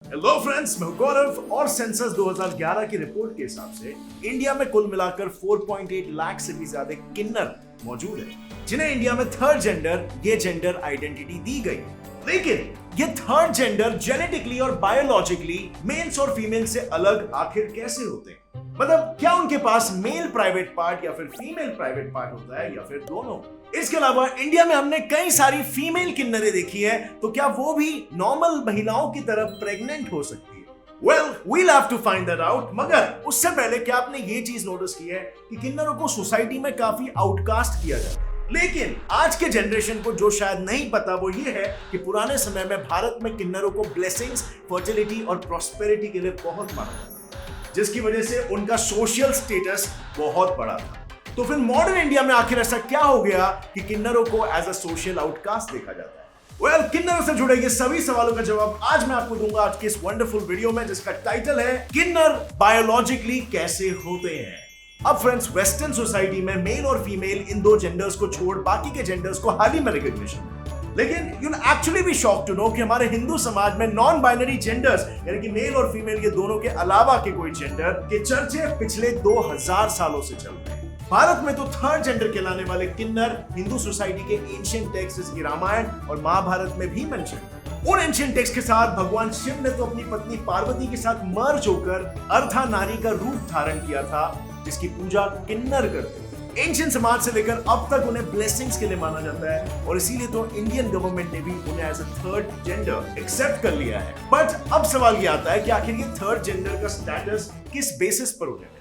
Hello friends, मैं गौरव और census 2011 की रिपोर्ट के हिसाब से इंडिया में कुल मिलाकर 4.8 लाख से भी ज्यादा किन्नर मौजूद है, जिन्हें इंडिया में थर्ड जेंडर ये जेंडर आइडेंटिटी दी गई। लेकिन ये थर्ड जेंडर जेनेटिकली और बायोलॉजिकली मेल्स और फीमेल से अलग आखिर कैसे होते हैं? मतलब क्या उनके पास मेल प्राइवेट पार्ट या फिर फीमेल प्राइवेट पार्ट होता है या फिर दोनों? इसके अलावा इंडिया में हमने कई सारी फीमेल किन्नरें देखी है, तो क्या वो भी नॉर्मल महिलाओं की तरह प्रेग्नेंट हो सकती है? Well, we'll have to find that out। मगर उससे पहले क्या आपने ये चीज नोटिस की है कि किन्नरों को सोसाइटी में काफी आउटकास्ट किया जाता है? लेकिन आज के जनरेशन को जो शायद नहीं पता वो ये है कि पुराने समय में भारत में किन्नरों को ब्लेसिंग्स, फर्टिलिटी और प्रॉस्पेरिटी के लिए बहुत माना जाता था, जिसकी वजह से उनका सोशल स्टेटस बहुत बड़ा था। तो फिर मॉडर्न इंडिया में आखिर ऐसा क्या हो गया कि किन्नरों को एज अ सोशल आउटकास्ट देखा जाता है? वेल, किन्नरों से जुड़े ये सभी सवालों का जवाब आज मैं आपको दूंगा आज के इस वंडरफुल वीडियो में, जिसका टाइटल है किन्नर बायोलॉजिकली कैसे होते हैं। अब फ्रेंड्स, वेस्टर्न सोसाइटी में मेल और फीमेल इन दो जेंडर्स को छोड़ बाकी के जेंडर्स को हाल ही में रिकॉग्निशन, लेकिन you actually be shock to know कि हमारे हिंदू समाज में नॉन बाइनरी जेंडर्स यानी कि मेल और फीमेल ये दोनों के अलावा के कोई जेंडर के चर्चे पिछले 2000 सालों से चल रहे हैं। भारत में तो थर्ड जेंडर कहलाने वाले किन्नर हिंदू सोसाइटी के एंशिएंट टेक्स्ट जैसे कि रामायण और महाभारत में भी मेंशन। उन एंशिएंट टेक्स्ट के साथ भगवान शिव ने तो अपनी पत्नी पार्वती के साथ मर्ज होकर अर्धा नारी का रूप धारण किया था, जिसकी पूजा किन्नर करते हैं। एंशिएंट समाज से लेकर अब तक उन्हें ब्लेसिंग्स के लिए माना जाता है और इसीलिए तो इंडियन गवर्नमेंट ने भी उन्हें as a third gender accept कर लिया है। बट अब सवाल ये आता है कि आखिर ये थर्ड जेंडर का स्टेटस किस बेसिस पर उन्हें मिला?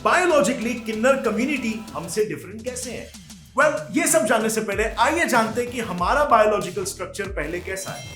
बायोलॉजिकली किन्नर कम्युनिटी हमसे डिफरेंट कैसे है? वेल, ये सब जानने से पहले आइए जानते हैं कि हमारा बायोलॉजिकल स्ट्रक्चर पहले कैसा है।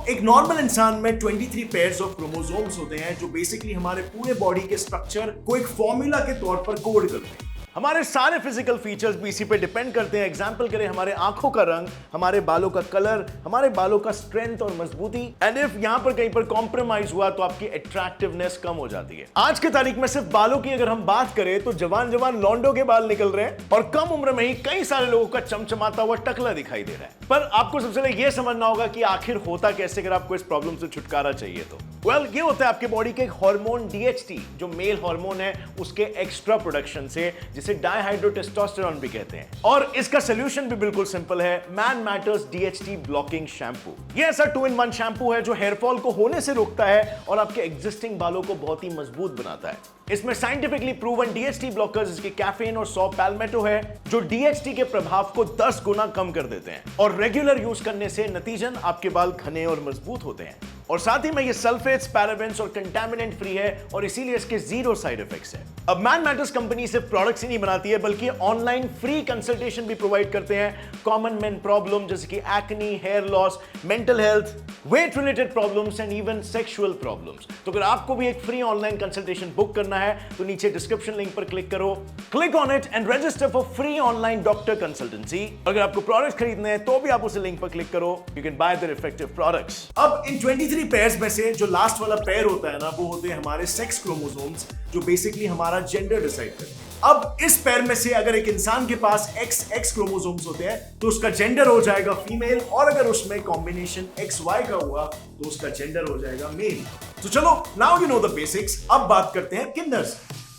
एक नॉर्मल इंसान में 23 पेयर्स ऑफ क्रोमोसोम्स होते हैं, जो बेसिकली हमारे पूरे बॉडी के स्ट्रक्चर को एक फॉर्मूला के तौर पर कोड करते हैं। हमारे सारे फिजिकल फीचर्स भी इसी पे डिपेंड करते हैं। एग्जांपल करें, हमारे आंखों का रंग, हमारे बालों का कलर, हमारे बालों का स्ट्रेंथ और मजबूती। एंड इफ यहां पर कहीं पर कॉम्प्रोमाइज हुआ तो आपकी अट्रैक्टिवनेस कम हो जाती है। आज के तारीख में सिर्फ बालों की अगर हम बात करें तो जवान जवान लॉन्डो के बाल निकल रहे हैं और कम उम्र में ही कई सारे लोगों का चमचमाता हुआ टकला दिखाई दे रहा है। पर आपको सबसे पहले यह समझना होगा कि आखिर होता कैसे, अगर आपको इस प्रॉब्लम से छुटकारा चाहिए तो। ये होता है आपके बॉडी के एक हार्मोन DHT, जो मेल हार्मोन है, उसके एक्स्ट्रा प्रोडक्शन से, जिसे डाइहाइड्रोटेस्टोस्टेरोन भी कहते हैं। और इसका सोल्यूशन भी बिल्कुल सिंपल है, man matters DHT blocking shampoo. ये ऐसा 2-in-1 शैम्पू है जो हेयरफॉल को होने से रोकता है और आपके एग्जिस्टिंग बालों को बहुत ही मजबूत बनाता है। इसमें साइंटिफिकली प्रूवन DHT ब्लॉकर्स, जिसके कैफीन और सॉ पैल्मेटो है, जो DHT के प्रभाव को 10 गुना कम कर देते हैं। और रेगुलर यूज करने से नतीजन आपके बाल घने और मजबूत होते हैं। और साथ ही में ये सल्फेट्स, पैराबेन्स और कंटामिनेंट फ्री है और इसीलिए इसके 0 साइड इफेक्ट्स है। अब मैन मैटर्स कंपनी सिर्फ प्रोडक्ट्स ही नहीं बनाती है, बल्कि ऑनलाइन फ्री कंसल्टेशन भी प्रोवाइड करते हैं कॉमन मेन प्रॉब्लम जैसे कि acne, hair loss, mental health, weight related problems and even sexual problems. तो अगर आपको भी एक फ्री ऑनलाइन कंसल्टेशन बुक करना है तो नीचे डिस्क्रिप्शन लिंक पर क्लिक करो, click on it and register for free online doctor consultancy. अगर आपको प्रोडक्ट्स खरीदने हैं तो भी आप उस लिंक पर क्लिक करो, you can buy there effective products. अब इन 23 पेयर्स में से जो लास्ट वाला पेयर होता है ना, वो होते हैं हमारे सेक्स क्रोमोसोम्स, जो बेसिकली हमारा जेंडर डिसाइड करते हैं। अब इस पेयर में से अगर एक इंसान के पास XX क्रोमोसोम्स होते हैं तो उसका जेंडर हो जाएगा फीमेल, और अगर उसमें कॉम्बिनेशन XY का हुआ तो उसका जेंडर हो जाएगा मेल। तो चलो, now you know the basics. अब बात करते हैं किन्नर्स।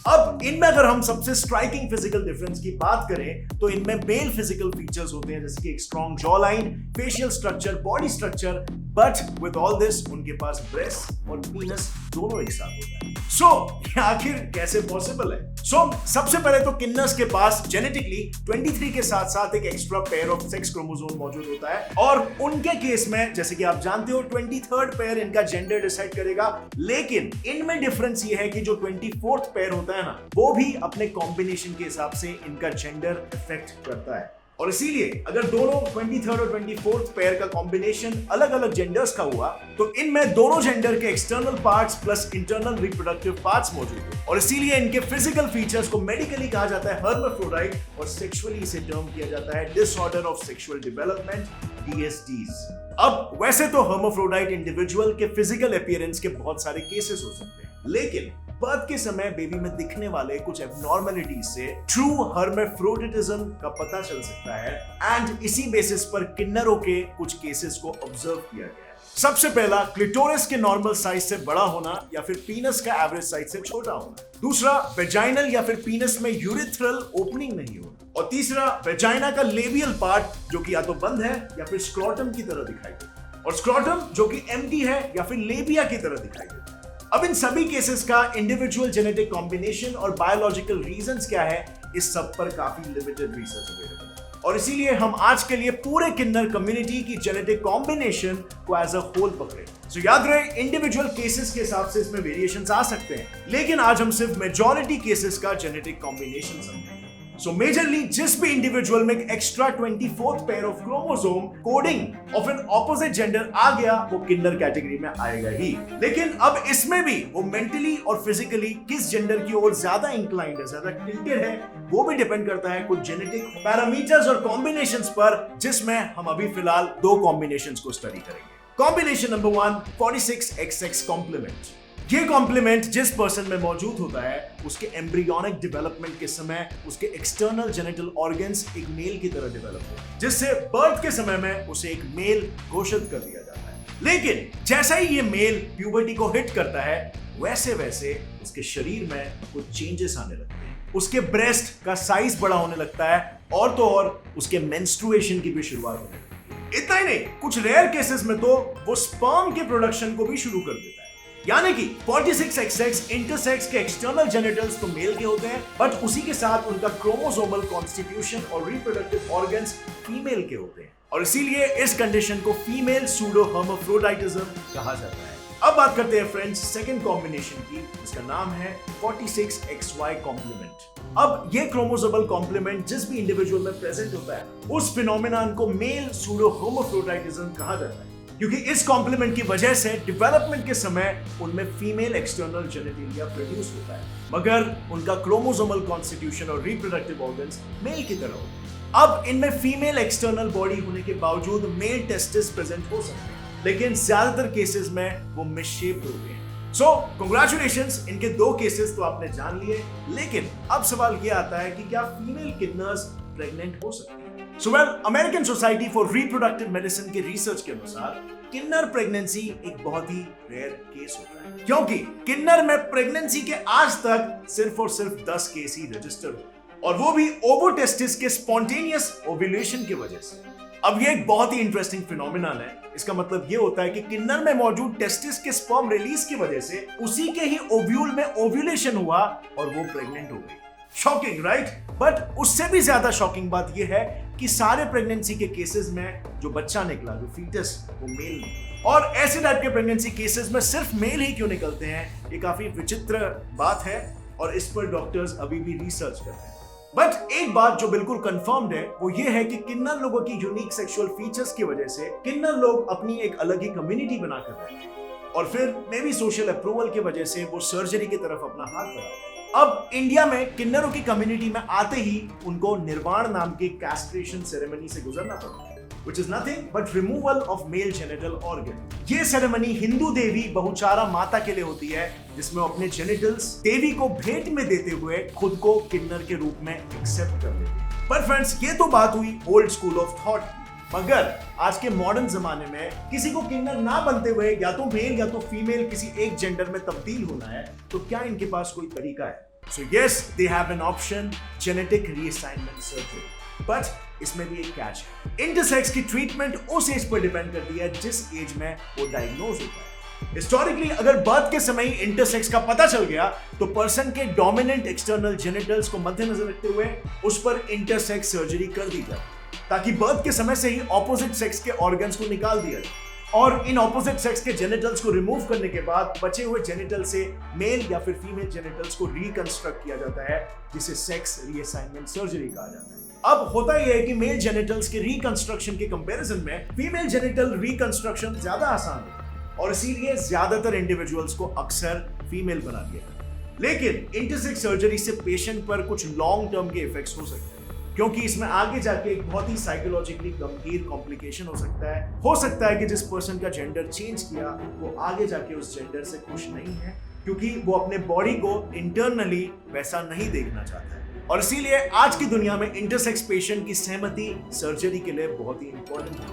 अब इनमें अगर हम सबसे स्ट्राइकिंग फिजिकल डिफरेंस की बात करें तो इनमें मेल फिजिकल फीचर्स होते हैं, जैसे कि एक strong jaw line, facial structure, body structure, but with all this उनके पास ब्रेस्ट और पीनस दोनों एक साथ होता है। ये आखिर कैसे पॉसिबल है? सबसे पहले तो किन्नर्स के पास जेनेटिकली 23 के साथ साथ एक extra pair of sex chromosome मौजूद होता है, और उनके केस में जैसे कि आप जानते हो 23rd पेयर इनका जेंडर डिसाइड करेगा। लेकिन इनमें डिफरेंस ये है कि जो 24th पेयर होता है ना, वो भी अपने कॉम्बिनेशन के हिसाब से इनका जेंडर इफेक्ट करता है। और इसीलिए अगर दोनों 23rd और 24th पेयर का कॉम्बिनेशन अलग अलग जेंडर्स का हुआ तो इनमें दोनों जेंडर के external parts plus internal reproductive parts मौजूद हैं, और इसीलिए इनके फिजिकल फीचर्स को मेडिकली कहा जाता है हर्माफ्रोडाइट, और सेक्सुअली इसे टर्म किया जाता है disorder of sexual development, DSDs। अब वैसे तो हर्माफ्रोडाइट इंडिविजुअल के फिजिकल अपीयरेंस के बहुत सारे केसेस हो सकते हैं, लेकिन बर्थ के समय बेबी में दिखने वाले कुछ एबनॉर्मलिटीज से ट्रू हर्माफ्रोडिटिज्म का पता चल सकता है, एंड इसी बेसिस पर किन्नरों के कुछ केसेस को ऑब्जर्व किया गया है। सबसे पहला, क्लिटोरिस के नॉर्मल साइज से बड़ा होना या फिर पीनस का एवरेज साइज से छोटा होना। दूसरा, वेजाइनल या फिर पीनस में यूरिथ्रल ओपनिंग नहीं होना। और तीसरा, वेजाइना का लेबियल पार्ट जो कि या तो बंद है या फिर स्क्रोटम की तरह दिखाई देता है, और स्क्रोटम जो कि एम्प्टी है या फिर लेबिया की तरह दिखाई देता है। अब इन सभी केसेस का इंडिविजुअल जेनेटिक कॉम्बिनेशन और बायोलॉजिकल रीजंस क्या है, इस सब पर काफी लिमिटेड रिसर्च अवेलेबल है, और इसीलिए हम आज के लिए पूरे किन्नर कम्युनिटी की जेनेटिक कॉम्बिनेशन को एज अ होल पकड़े। सो याद रहे, इंडिविजुअल केसेस के हिसाब से इसमें वेरिएशंस आ सकते हैं, लेकिन आज हम सिर्फ मेजॉरिटी केसेस का जेनेटिक कॉम्बिनेशन समझेंगे। सो मेजरली जिस भी इंडिविजुअल में extra 24th pair of chromosome coding of an opposite gender आ गया, वो किन्नर कैटेगरी में आएगा ही। लेकिन अब इसमें भी वो मेंटली और फिजिकली किस जेंडर की ओर ज्यादा इंक्लाइंड है, ज्यादा टिल्टेड है, वो भी डिपेंड करता है कुछ जेनेटिक पैरामीटर्स और कॉम्बिनेशंस पर, जिसमें हम अभी फिलहाल दो कॉम्बिनेशंस को स्टडी करेंगे। Combination number 1, 46XX complement. ये कॉम्प्लीमेंट जिस पर्सन में मौजूद होता है, उसके एम्ब्रियोनिक डेवलपमेंट के समय उसके एक्सटर्नल जेनिटल ऑर्गन्स एक मेल की तरह डेवलप होते हैं, जिससे बर्थ के समय में उसे एक मेल घोषित कर दिया जाता है। लेकिन जैसा ही ये मेल प्यूबर्टी को हिट करता है, वैसे वैसे उसके शरीर में कुछ चेंजेस आने लगते हैं। उसके ब्रेस्ट का साइज बड़ा होने लगता है, और तो और उसके मेंस्ट्रुएशन की भी शुरुआत होने लगती है। इतना ही नहीं, कुछ रेयर केसेस में तो वो स्पर्म के प्रोडक्शन को भी शुरू कर देता है। यानी कि 46XX इंटरसेक्स के एक्सटर्नल जेनिटल्स तो मेल के होते हैं, बट उसी के साथ उनका क्रोमोसोमल कॉन्स्टिट्यूशन और रिप्रोडक्टिव ऑर्गन्स फीमेल के होते हैं, और इसीलिए इस कंडीशन को फीमेल सूडो हर्माफ्रोडाइटिज्म कहा जाता है। अब बात करते हैं फ्रेंड्स सेकंड कॉम्बिनेशन की, जिसका नाम है 46XY कॉम्प्लीमेंट। अब ये क्रोमोसोमल कॉम्प्लीमेंट जिस भी इंडिविजुअल में प्रेजेंट होता है, उस फिनोमेनन को मेल सूडो हर्माफ्रोडाइटिज्म कहा जाता है, क्योंकि इस कॉम्प्लीमेंट की वजह से डेवलपमेंट के समय उनमें फीमेल एक्सटर्नल जेनेटिलिया प्रोड्यूस होता है, मगर उनका क्रोमोसोमल कॉन्स्टिट्यूशन और रिप्रोडक्टिव ऑर्गन्स मेल की तरह होते हैं। अब इनमें फीमेल एक्सटर्नल बॉडी होने के बावजूद मेल टेस्टिस प्रेजेंट हो सकते हैं, लेकिन ज्यादातर केसेस में वो मिसशेप्ड होते हैं। सो कांग्रेचुलेशंस, इनके दो केसेस तो आपने जान लिए, लेकिन अब सवाल ये आता है कि क्या फीमेल किन्नर्स प्रेग्नेंट हो सकती है? So well, American society for reproductive medicine के रिसर्च के अनुसार किन्नर प्रेगनेंसी एक बहुत ही रेयर केस होता है, क्योंकि किन्नर में प्रेगनेंसी के आज तक सिर्फ और सिर्फ 10 केस ही रजिस्टर हुए, और वो भी ओवोटेस्टिस के स्पॉन्टेनियस ओव्यूलेशन की वजह से। अब ये एक बहुत ही इंटरेस्टिंग फिनोमेनन है। इसका मतलब ये होता है कि किन्नर में मौजूद टेस्टिस के स्पर्म रिलीज की वजह से उसी के ही ओव्यूल में ओव्यूलेशन हुआ और वो प्रेग्नेंट हो गई। Shocking, right? बट उससे भी ज्यादा शॉकिंग बात यह है कि सारे प्रेगनेंसी के केसेस में जो बच्चा निकला, जो फीटस, वो मेल निकला। और ऐसे टाइप के प्रेगनेंसी केसेस में सिर्फ मेल ही क्यों निकलते हैं, ये काफी विचित्र बात है, और इस पर डॉक्टर्स अभी भी रिसर्च कर रहे हैं। बट एक बात जो बिल्कुल कंफर्म्ड है, वो ये है कि किन्नर लोगों की यूनिक सेक्सुअल फीचर्स की वजह से किन्नर लोग अपनी एक अलग ही कम्युनिटी बनाकर रहते हैं, और फिर मे बी सोशल अप्रूवल की वजह से वो सर्जरी की तरफ अपना हाथ बढ़ाते हैं। अब इंडिया में किन्नरों की कम्युनिटी में आते ही उनको निर्वाण नाम की कैस्ट्रेशन सेरेमनी से गुजरना पड़ता है, which is nothing but removal of male genital organ। ये सेरेमनी हिंदू देवी बहुचारा माता के लिए होती है, जिसमें वो अपने जेनिटल्स देवी को भेंट में देते हुए खुद को किन्नर के रूप में एक्सेप्ट कर लेते हैं। पर फ्रेंड्स, ये तो बात हुई ओल्ड स्कूल ऑफ थॉट की, मगर आज के मॉडर्न जमाने में किसी को किन्नर ना बनते हुए या तो मेल या तो फीमेल किसी एक जेंडर में तब्दील होना है, तो क्या इनके पास कोई तरीका है? So yes, they have an option, genetic reassignment surgery. But इसमें भी एक कैच है। इंटरसेक्स की ट्रीटमेंट उस एज पर डिपेंड करती है जिस एज में वो डायग्नोज होता है। हिस्टोरिकली अगर बर्थ के समय ही इंटरसेक्स का पता चल गया, तो पर्सन के डोमिनेंट एक्सटर्नल जेनिटल्स को मद्देनजर रखते हुए उस पर इंटरसेक्स सर्जरी कर दी जाए, ताकि बर्थ के समय से ही ऑपोजिट सेक्स के ऑर्गन्स को निकाल दिया जाए, और इन ऑपोजिट सेक्स के जेनिटल्स को रिमूव करने के बाद बचे हुए जेनिटल से मेल या फिर फीमेल जेनिटल्स को रिकंस्ट्रक्ट किया जाता है, जिसे सेक्स रीअसाइनमेंट सर्जरी कहा जाता है। अब होता यह है कि मेल जेनिटल्स के रिकंस्ट्रक्शन के कंपैरिजन में फीमेल जेनिटल रिकंस्ट्रक्शन ज्यादा आसान है, और इसीलिए ज्यादातर इंडिविजुअल्स को अक्सर फीमेल बना दिया जाता है। लेकिन इंटरसेक्स सर्जरी से पेशेंट पर कुछ लॉन्ग टर्म के इफेक्ट्स हो सकते हैं, क्योंकि इसमें आगे जाके एक बहुत ही साइकोलॉजिकली गंभीर कॉम्प्लिकेशन हो सकता है कि जिस पर्सन का जेंडर चेंज किया वो आगे जाके उस जेंडर से खुश नहीं है, क्योंकि वो अपने बॉडी को इंटरनली वैसा नहीं देखना चाहता है। और इसीलिए आज की दुनिया में इंटरसेक्स पेशेंट की सहमति सर्जरी के लिए बहुत ही इंपॉर्टेंट है।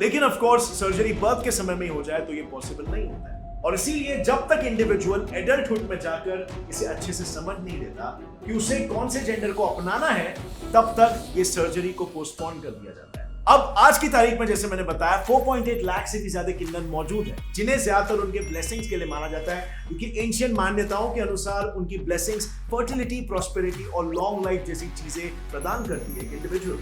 लेकिन ऑफ कोर्स सर्जरी बर्थ के समय में हो जाए तो ये पॉसिबल नहीं होता है, और इसीलिए जब तक इंडिविजुअल एडल्टहुड में जाकर इसे अच्छे से समझ नहीं लेता कि उसे कौन से जेंडर को अपनाना है, तब तक ये सर्जरी को पोस्टपोन कर दिया जाता है। अब आज की तारीख में जैसे मैंने बताया 4.8 लाख से भी ज्यादा किन्नर मौजूद है, जिन्हें ज्यादातर उनके ब्लेसिंग्स के लिए माना जाता है, क्योंकि एंशियंट मान्यताओं के अनुसार उनकी ब्लेसिंग्स फर्टिलिटी, प्रॉस्पेरिटी और लॉन्ग लाइफ जैसी चीजें प्रदान करती है इंडिविजुअल।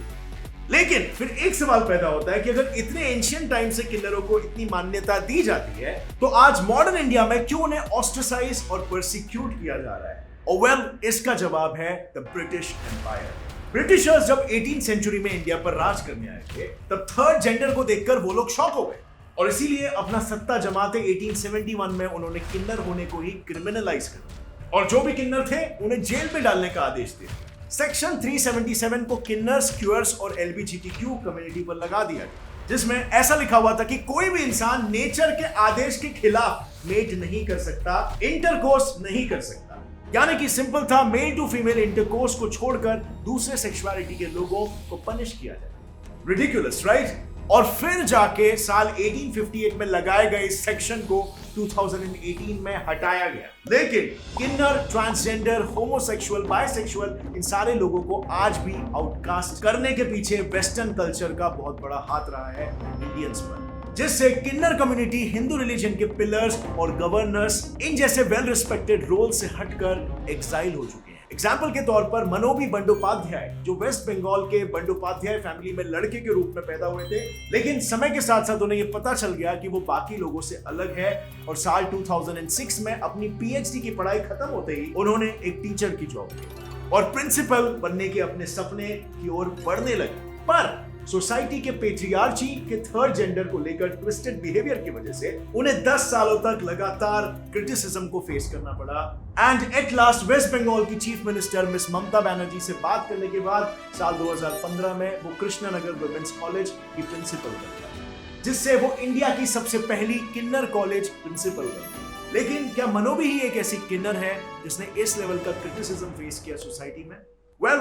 लेकिन फिर एक सवाल पैदा होता है कि अगर इतने एंशियंट टाइम से किन्नरों को इतनी मान्यता दी जाती है, तो आज मॉडर्न इंडिया में क्यों उन्हें ऑस्ट्रेसाइज और परसिक्यूट किया जा रहा है? और वेल, इसका जवाब है द ब्रिटिश एम्पायर। ब्रिटिशर्स जब 18th सेंचुरी में इंडिया पर राज करने आए थे, तब थर्ड जेंडर को देखकर वो लोग शॉक हो गए, और इसीलिए अपना सत्ता जमाते 1871 में उन्होंने किन्नर होने को ही क्रिमिनलाइज कर दिया, और जो भी किन्नर थे उन्हें जेल में डालने का आदेश दिया। सेक्शन 377 को किन्नर्स, क्यूअर्स और LGBTQ कम्युनिटी पर लगा दिया गया, जिसमें ऐसा लिखा हुआ था कि कोई भी इंसान नेचर के आदेश के खिलाफ मेट नहीं कर सकता, इंटरकोर्स नहीं कर सकता। यानी कि सिंपल था, मेल टू फीमेल इंटरकोर्स को छोड़कर दूसरे सेक्सुअलिटी के लोगों को पनिश किया जाए। Ridiculous, right? और फिर जाके साल 1858 में लगाए गए इस सेक्शन को 2018 में हटाया गया। लेकिन किन्नर, ट्रांसजेंडर, होमोसेक्सुअल, बायसेक्सुअल, इन सारे लोगों को आज भी आउटकास्ट करने के पीछे वेस्टर्न कल्चर का बहुत बड़ा हाथ रहा है इंडियंस पर, जिससे किन्नर कम्युनिटी हिंदू रिलीजन के पिलर्स और गवर्नर्स इन जैसे वेल रिस्पेक्टेड रोल से हटकर एक्साइल हो चुके हैं। एग्जाम्पल के तौर पर मनोबी बंडोपाध्याय, जो वेस्ट बंगाल के बंडोपाध्याय फैमिली में लड़के के रूप में पैदा हुए थे, लेकिन समय के साथ साथ उन्हें यह पता चल गया कि वो बाकी लोगों से अलग है, और साल 2006 में अपनी PhD की पढ़ाई खत्म होते ही उन्होंने एक टीचर की जॉब की और प्रिंसिपल बनने के अपने सपने की ओर बढ़ने लगे। पर सोसाइटी के पेट्रियार्ची के थर्ड जेंडर को लेकर ट्विस्टेड बिहेवियर की वजह से उन्हें 10 सालों तक लगातार क्रिटिसिज्म को फेस करना पड़ा, and at last West Bengal की chief minister miss Mamata Banerjee से बात करने के बाद साल 2015 में वो कृष्णानगर वुमेन्स कॉलेज की प्रिंसिपल बन, जिससे वो इंडिया की सबसे पहली किन्नर कॉलेज प्रिंसिपल बनी। लेकिन क्या मनोबी ही एक ऐसी किन्नर है जिसने इस लेवल का क्रिटिसिज्म फेस किया सोसाइटी में? वेल,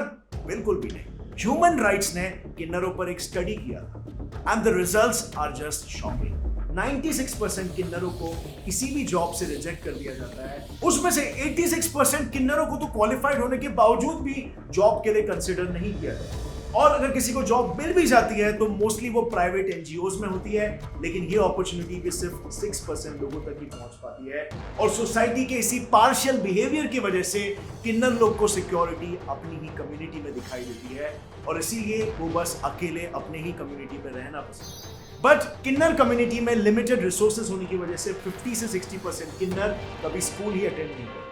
बिल्कुल भी नहीं। ह्यूमन राइट्स ने किन्नरों पर एक स्टडी किया था, and the results are just shocking. 96% किन्नरों को किसी भी जॉब से रिजेक्ट कर दिया जाता है। उसमें से 86% किन्नरों को तो क्वालिफाइड होने के बावजूद भी जॉब के लिए कंसिडर नहीं किया जाता, और अगर किसी को जॉब मिल भी जाती है तो मोस्टली वो प्राइवेट NGOs में होती है, लेकिन ये अपॉर्चुनिटी भी सिर्फ 6% लोगों तक ही पहुंच पाती है। और सोसाइटी के इसी पार्शियल बिहेवियर की वजह से किन्नर लोग को सिक्योरिटी अपनी ही कम्युनिटी में दिखाई देती है, और इसीलिए वो बस अकेले अपने ही कम्युनिटी में रहना पसंद है। बट किन्नर कम्युनिटी में लिमिटेड रिसोर्सेज होने की वजह से 50 से 60% किन्नर कभी स्कूल ही अटेंड नहीं करते,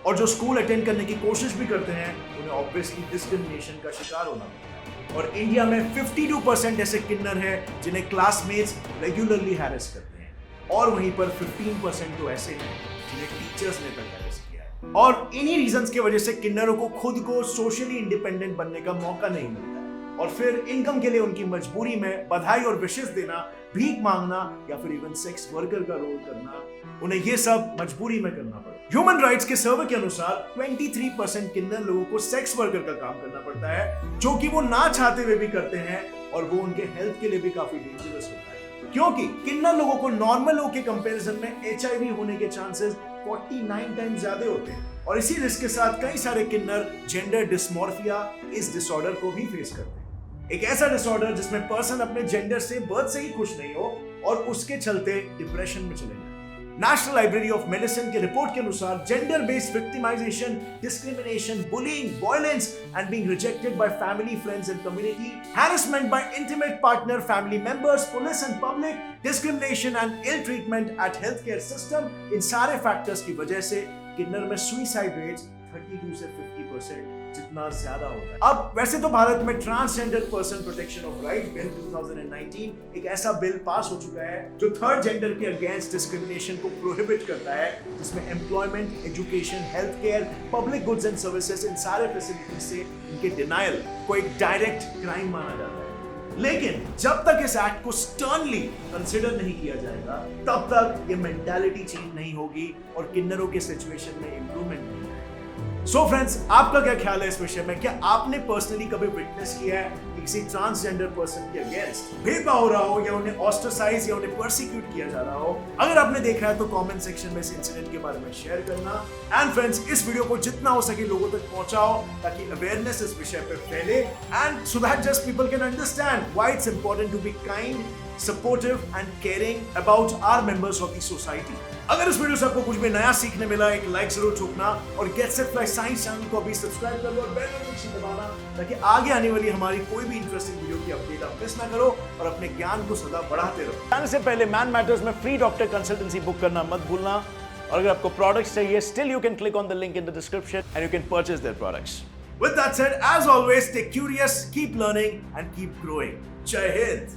और जो स्कूल अटेंड करने की कोशिश भी करते हैं उन्हें ऑब्वियसली डिस्क्रिमिनेशन का शिकार होना पड़ता है। और इंडिया में 52% ऐसे किन्नर हैं जिन्हें क्लासमेट्स रेगुलरली हैरेस करते हैं, और वहीं पर 15% तो ऐसे हैं जिन्हें टीचर्स ने तक हैरेस किया है। और इन्हीं रीजंस की वजह से किन्नरों को खुद को सोशली इंडिपेंडेंट बनने का मौका नहीं मिलता है, और फिर इनकम के लिए उनकी मजबूरी में बधाई और विशेष देना, भीख मांगना या फिर इवन सेक्स वर्कर का रोल करना, उन्हें ये सब मजबूरी में करना पड़ता है। ह्यूमन राइट्स के सर्वे के अनुसार 23% किन्नर लोगों को सेक्स वर्कर का काम करना पड़ता है, जो कि वो ना चाहते हुए भी करते हैं, और वो उनके हेल्थ के लिए भी काफी डेंजरस होता है, क्योंकि किन्नर लोगों को नॉर्मल लोगों के कंपैरिजन में HIV होने के चांसेस 49 टाइम्स ज्यादा होते हैं। और इसी रिस्क के साथ कई सारे किन्नर जेंडर डिस्मॉर्फिया, इस डिसऑर्डर को भी फेस करते हैं। एक ऐसा डिसऑर्डर जिसमें पर्सन अपने जेंडर से बर्थ से ही खुश नहीं हो और उसके चलते डिप्रेशन में चले जाए। नेशनल लाइब्रेरी ऑफ मेडिसिन के रिपोर्ट के अनुसार gender based victimization, discrimination, bullying, violence and being rejected by family, friends and community, harassment by intimate partner, family members, police and public, discrimination and ill treatment at health care system, इन सारे factors की वजह से किन्नर में suicide rates 32 से 50% जितना ज्यादा होता है। अब वैसे तो भारत में transgender person protection of right bill 2019 एक ऐसा बिल पास हो चुका है जो थर्ड जेंडर के अगेंस्ट डिस्क्रिमिनेशन को प्रोहिबिट करता है, जिसमें employment, education, health care, public goods and services, इन सारे फैसिलिटीज से इनके डिनायल को एक डायरेक्ट क्राइम माना जाता है। लेकिन जब तक इस एक्ट को स्टर्नली कंसिडर नहीं किया जाएगा, तब तक ये मेंटालिटी चेंज नहीं होगी और किन्नरों के सिचुएशन में इंप्रूवमेंट नहीं आएगा। सो फ्रेंड्स, आपका क्या ख्याल है इस विषय में? क्या आपने पर्सनली कभी विटनेस किया है कि किसी ट्रांसजेंडर पर्सन के अगेंस्ट भेदभाव हो रहा हो, या उन्हें ऑस्ट्रेसाइज या उन्हें परसिक्यूट किया जा रहा हो? अगर आपने देखा है तो कमेंट सेक्शन में इस इंसिडेंट के बारे में शेयर करना। एंड फ्रेंड्स, इस वीडियो को जितना हो सके लोगों तक पहुंचाओ ताकि अवेयरनेस इस विषय पर फैले, and so that just people can understand why it's important to be kind, supportive and caring about our members of the society. अगर इस वीडियो से आपको कुछ भी नया सीखने मिला, एक लाइक जरूर ठोकना, और get set fly science channel को अभी सब्सक्राइब कर लो और बेल नोटिफिकेशन दबाना ताकि आगे आने वाली हमारी कोई भी इंटरेस्टिंग वीडियो की अपडेट आप मिस ना करो और अपने ज्ञान को सदा बढ़ाते रहो। जाने से पहले मैन मैटर्स में फ्री डॉक्टर कंसल्टेंसी बुक करना मत भूलना, और अगर आपको प्रोडक्ट्स चाहिए, still you can click on the link in the description and you can purchase their products. With that said, as always, stay curious, keep learning and keep growing. Jai Hind!